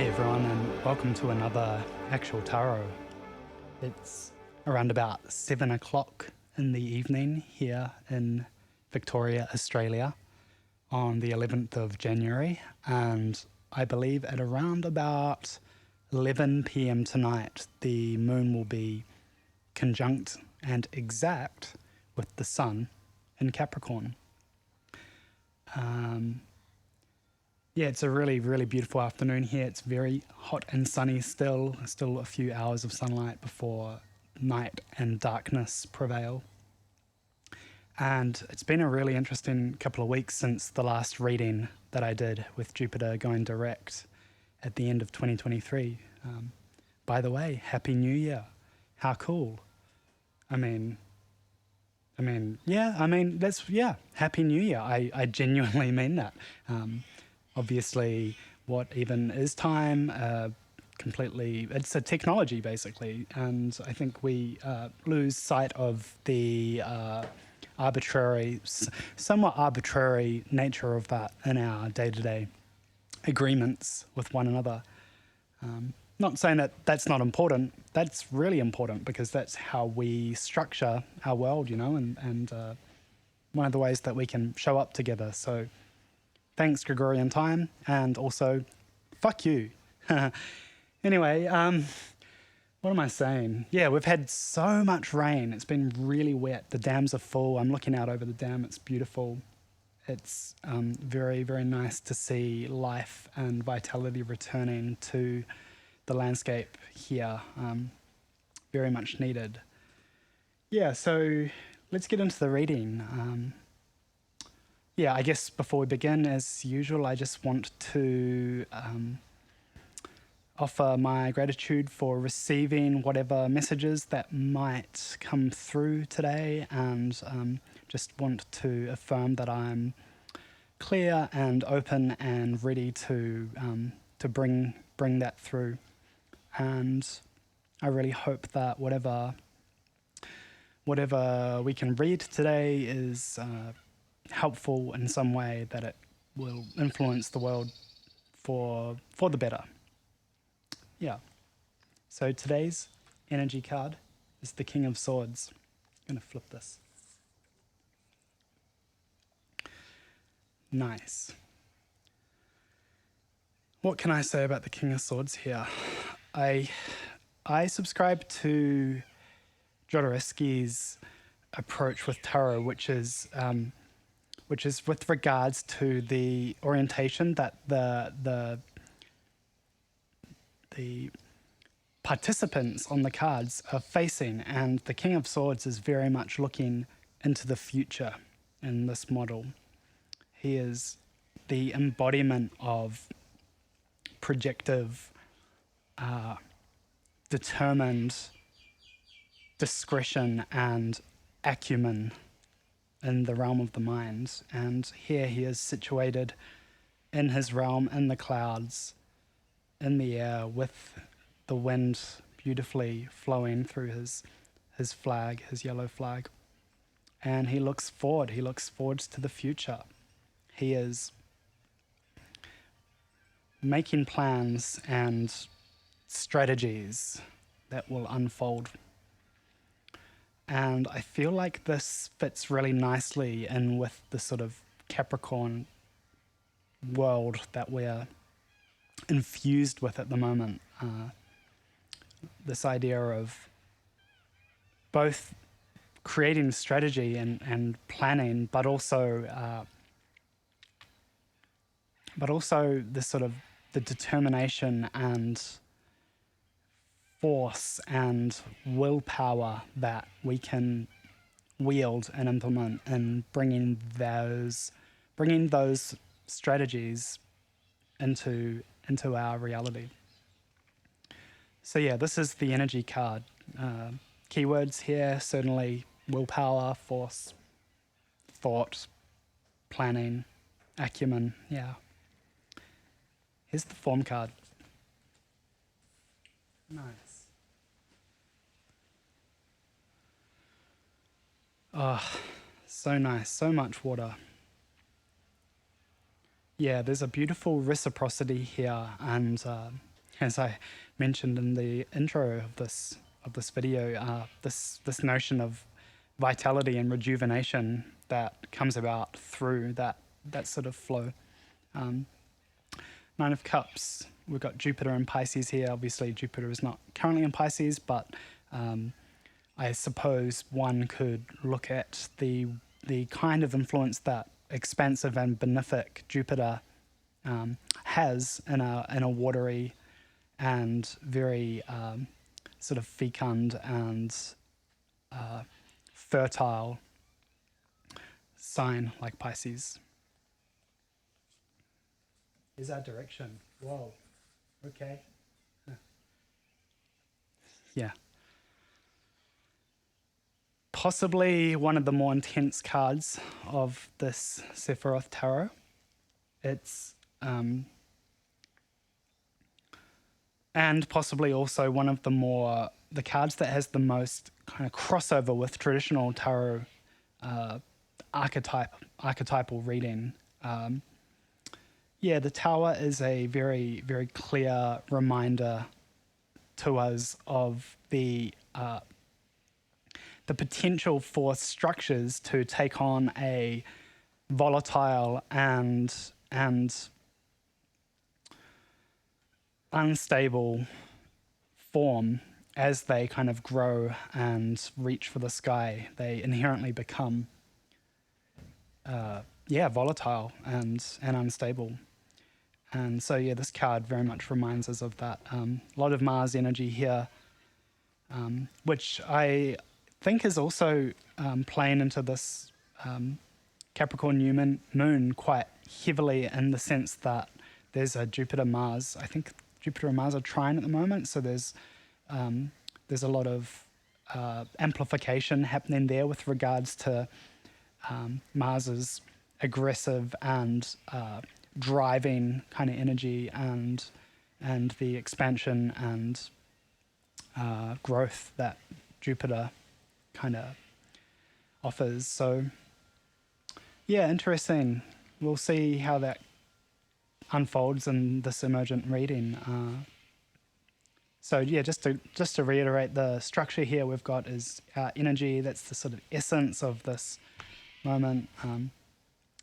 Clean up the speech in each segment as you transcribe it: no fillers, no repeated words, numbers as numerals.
Hey everyone, and welcome to another actual tarot. It's around about 7 o'clock in the evening here in Victoria, Australia on the 11th of January, and I believe at around about 11 p.m. tonight the moon will be conjunct and exact with the sun in Capricorn. Yeah, it's a really, really beautiful afternoon here. It's very hot and sunny still a few hours of sunlight before night and darkness prevail. And it's been a really interesting couple of weeks since the last reading that I did with Jupiter going direct at the end of 2023. By the way, Happy New Year. How cool. Happy New Year. I genuinely mean that. Obviously, what even is time? It's a technology basically, and I think we lose sight of the somewhat arbitrary nature of that in our day-to-day agreements with one another. Not saying that that's not important. That's really important because that's how we structure our world, and one of the ways that we can show up together. So thanks, Gregorian time, and also, fuck you. Anyway, what am I saying? Yeah, we've had so much rain. It's been really wet. The dams are full. I'm looking out over the dam. It's beautiful. It's very, very nice to see life and vitality returning to the landscape here. Very much needed. Yeah, so let's get into the reading. Yeah, I guess before we begin, as usual, I just want to offer my gratitude for receiving whatever messages that might come through today, and just want to affirm that I'm clear and open and ready to bring that through. And I really hope that whatever we can read today is helpful in some way, that it will influence the world for the better. Yeah. So today's energy card is the King of Swords. I'm going to flip this. Nice. What can I say about the King of Swords here? I subscribe to Jodorowsky's approach with tarot, which is with regards to the orientation that the participants on the cards are facing, and the King of Swords is very much looking into the future in this model. He is the embodiment of projective, determined discretion and acumen in the realm of the mind. And here he is situated in his realm, in the clouds, in the air, with the wind beautifully flowing through his flag, his yellow flag. And he looks forward to the future. He is making plans and strategies that will unfold. And I feel like this fits really nicely in with the sort of Capricorn world that we're infused with at the moment. This idea of both creating strategy and planning, but also this sort of the determination and force and willpower that we can wield and implement in bringing those strategies into our reality. So yeah, this is the energy card. Keywords here, certainly willpower, force, thought, planning, acumen. Yeah. Here's the form card. Nice. Oh, so nice. So much water. Yeah, there's a beautiful reciprocity here, and as I mentioned in the intro of this video, this notion of vitality and rejuvenation that comes about through that sort of flow. Nine of Cups, we've got Jupiter in Pisces here. Obviously, Jupiter is not currently in Pisces, but I suppose one could look at the kind of influence that expansive and benefic Jupiter has in a watery and very sort of fecund and fertile sign like Pisces. Is our direction? Whoa. Okay. Yeah. Possibly one of the more intense cards of this Sephiroth Tarot. It's and possibly also one of the cards that has the most kind of crossover with traditional tarot archetypal reading. The Tower is a very, very clear reminder to us of the potential for structures to take on a volatile and unstable form as they kind of grow and reach for the sky. They inherently become volatile and unstable. And so, this card very much reminds us of that. A lot of Mars energy here, which I think is also playing into this Capricorn new moon quite heavily, in the sense that there's a Jupiter-Mars. I think Jupiter and Mars are trine at the moment, so there's a lot of amplification happening there with regards to Mars's aggressive and driving kind of energy and the expansion and growth that Jupiter kind of offers. So interesting. We'll see how that unfolds in this emergent reading. Just to reiterate, the structure here we've got is energy. That's the sort of essence of this moment.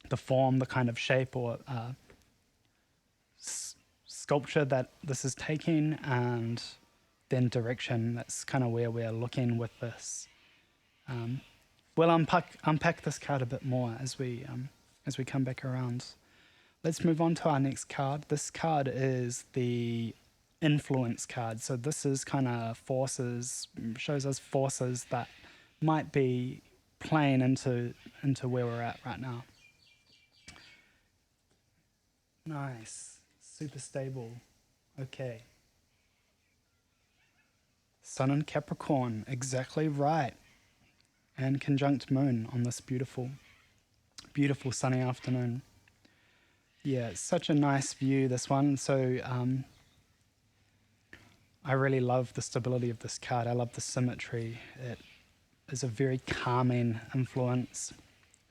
The form, the kind of shape or sculpture that this is taking, and then direction. That's kind of where we're looking with this. We'll unpack this card a bit more as we come back around. Let's move on to our next card. This card is the influence card. So this is kind of shows us forces that might be playing into where we're at right now. Nice. Super stable. Okay. Sun and Capricorn. Exactly right. And conjunct moon on this beautiful, beautiful sunny afternoon. Yeah, it's such a nice view, this one. So I really love the stability of this card. I love the symmetry. It is a very calming influence.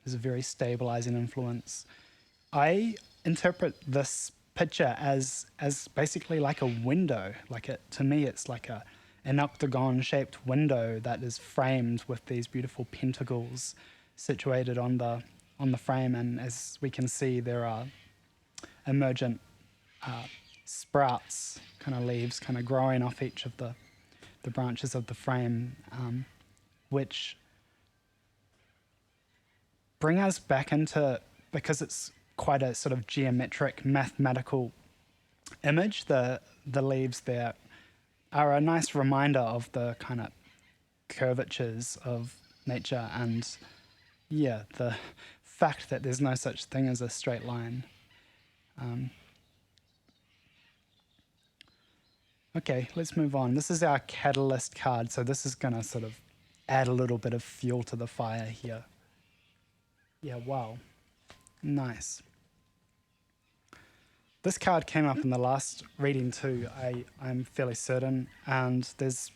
It's a very stabilizing influence. I interpret this picture as basically like a window. To me, it's like an octagon-shaped window that is framed with these beautiful pentacles situated on the frame. And as we can see, there are emergent sprouts, kind of leaves, kind of growing off each of the branches of the frame, which bring us back into, because it's quite a sort of geometric, mathematical image. The leaves there are a nice reminder of the kind of curvatures of nature and the fact that there's no such thing as a straight line. Okay, let's move on. This is our catalyst card, so this is going to sort of add a little bit of fuel to the fire here. Yeah, wow. Nice. This card came up in the last reading too, I'm fairly certain, and there's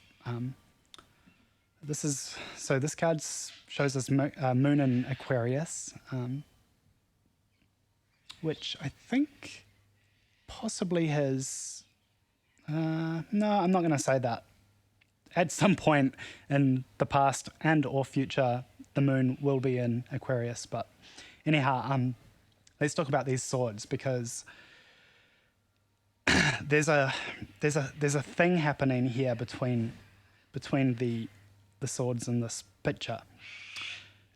this card shows us Moon in Aquarius, which I think possibly has No, I'm not going to say that. At some point in the past and or future, the moon will be in Aquarius. But anyhow, let's talk about these swords, because there's a thing happening here between the swords in this picture.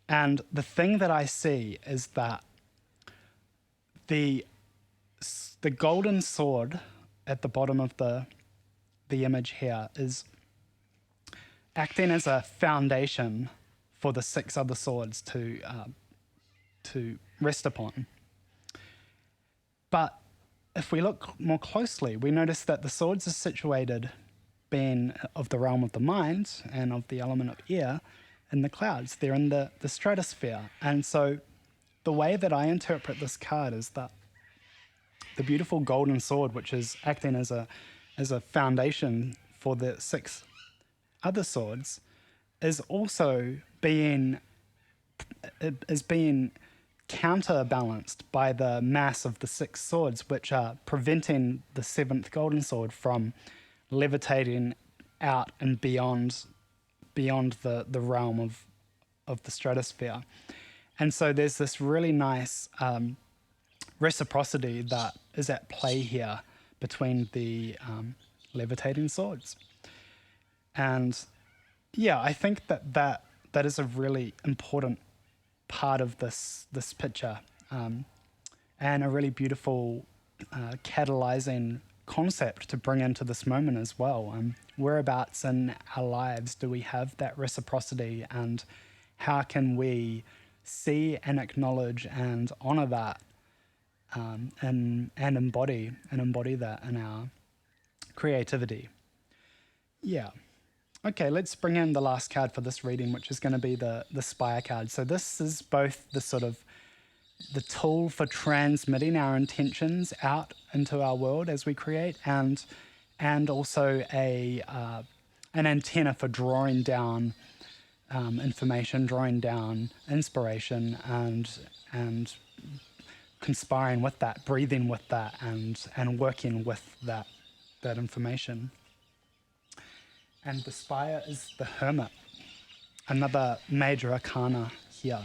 And the thing that I see is that the golden sword at the bottom of the image here is acting as a foundation for the 6 other swords to rest upon. But if we look more closely, we notice that the swords are situated, being of the realm of the mind and of the element of air, in the clouds. They're in the stratosphere. And so the way that I interpret this card is that the beautiful golden sword, which is acting as a foundation for the 6 other swords, is also being counterbalanced by the mass of the 6 swords, which are preventing the 7th golden sword from levitating out and beyond the realm of the stratosphere. And so there's this really nice reciprocity that is at play here between the levitating swords. And yeah, I think that is a really important part of this picture, and a really beautiful catalyzing concept to bring into this moment as well. Whereabouts in our lives do we have that reciprocity, and how can we see and acknowledge and honor that, and embody that in our creativity? Yeah. Okay, let's bring in the last card for this reading, which is going to be the Spire card. So this is both the sort of the tool for transmitting our intentions out into our world as we create, and also an antenna for drawing down information, drawing down inspiration, and conspiring with that, breathing with that, and working with that information. And the Spire is the Hermit, another major arcana here.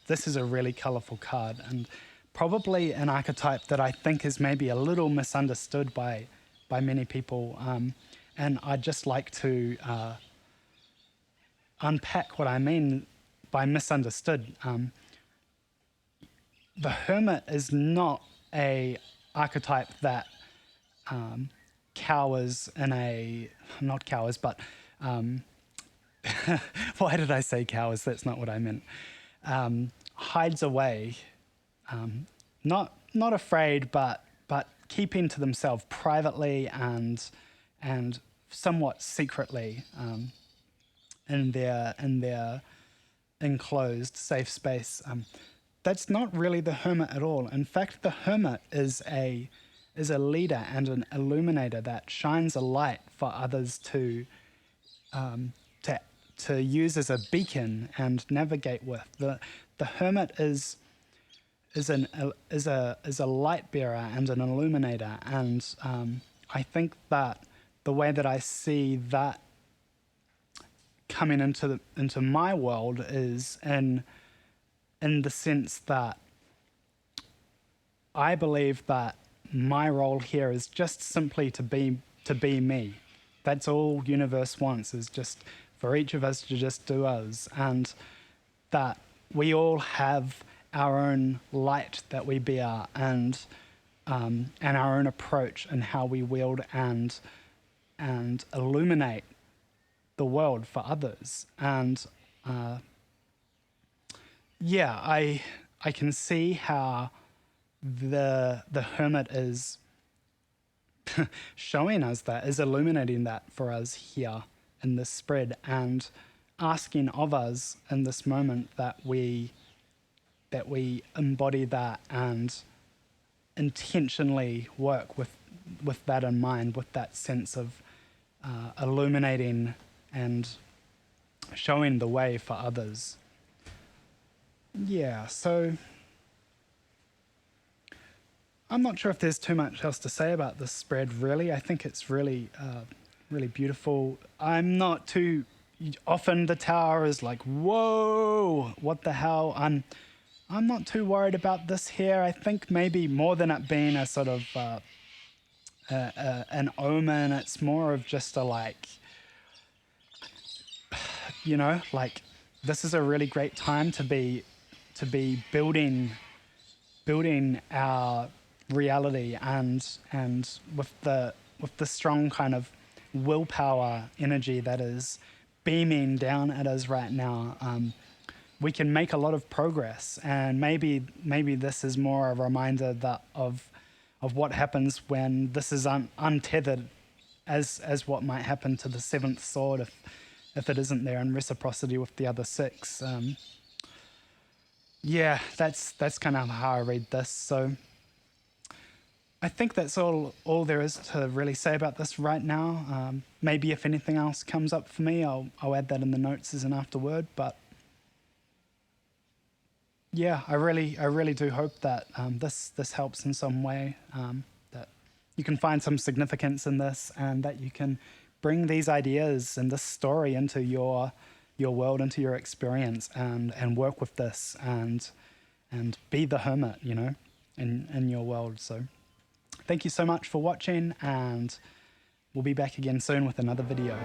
This is a really colourful card, and probably an archetype that I think is maybe a little misunderstood by many people. And I'd just like to unpack what I mean by misunderstood. The Hermit is not a archetype that cowers in a... Not cowers, but... why did I say cowers? That's not what I meant. Hides away, not afraid, but keeping to themselves privately and somewhat secretly, in their enclosed safe space. That's not really the Hermit at all. In fact, the Hermit is a leader and an illuminator that shines a light for others to use as a beacon and navigate with. The Hermit is a light bearer and an illuminator, and I think that the way that I see that coming into my world is in the sense that I believe that my role here is just simply to be me. That's all universe wants, is just for each of us to just do us, and that we all have our own light that we bear, and our own approach and how we wield and illuminate the world for others. And I can see how the Hermit is showing us that, is illuminating that for us here in this spread, and asking of us in this moment that we embody that and intentionally work with that in mind, with that sense of illuminating and showing the way for others. Yeah, so I'm not sure if there's too much else to say about this spread, really. I think it's really, really beautiful. I'm not too... Often the tower is like, whoa, what the hell? I'm not too worried about this here. I think maybe more than it being a sort of an omen, it's more of just a like, you know, like this is a really great time to be building our reality, and with the strong kind of willpower energy that is beaming down at us right now, we can make a lot of progress. And maybe this is more a reminder that of what happens when this is untethered, as what might happen to the seventh sword if it isn't there in reciprocity with the other six. Yeah, that's kind of how I read this. So I think that's all there is to really say about this right now. Maybe if anything else comes up for me, I'll add that in the notes as an afterword. But yeah, I really do hope that this helps in some way. That you can find some significance in this, and that you can bring these ideas and this story into your world, into your experience, and work with this and be the hermit, you know, in your world. So thank you so much for watching, and we'll be back again soon with another video.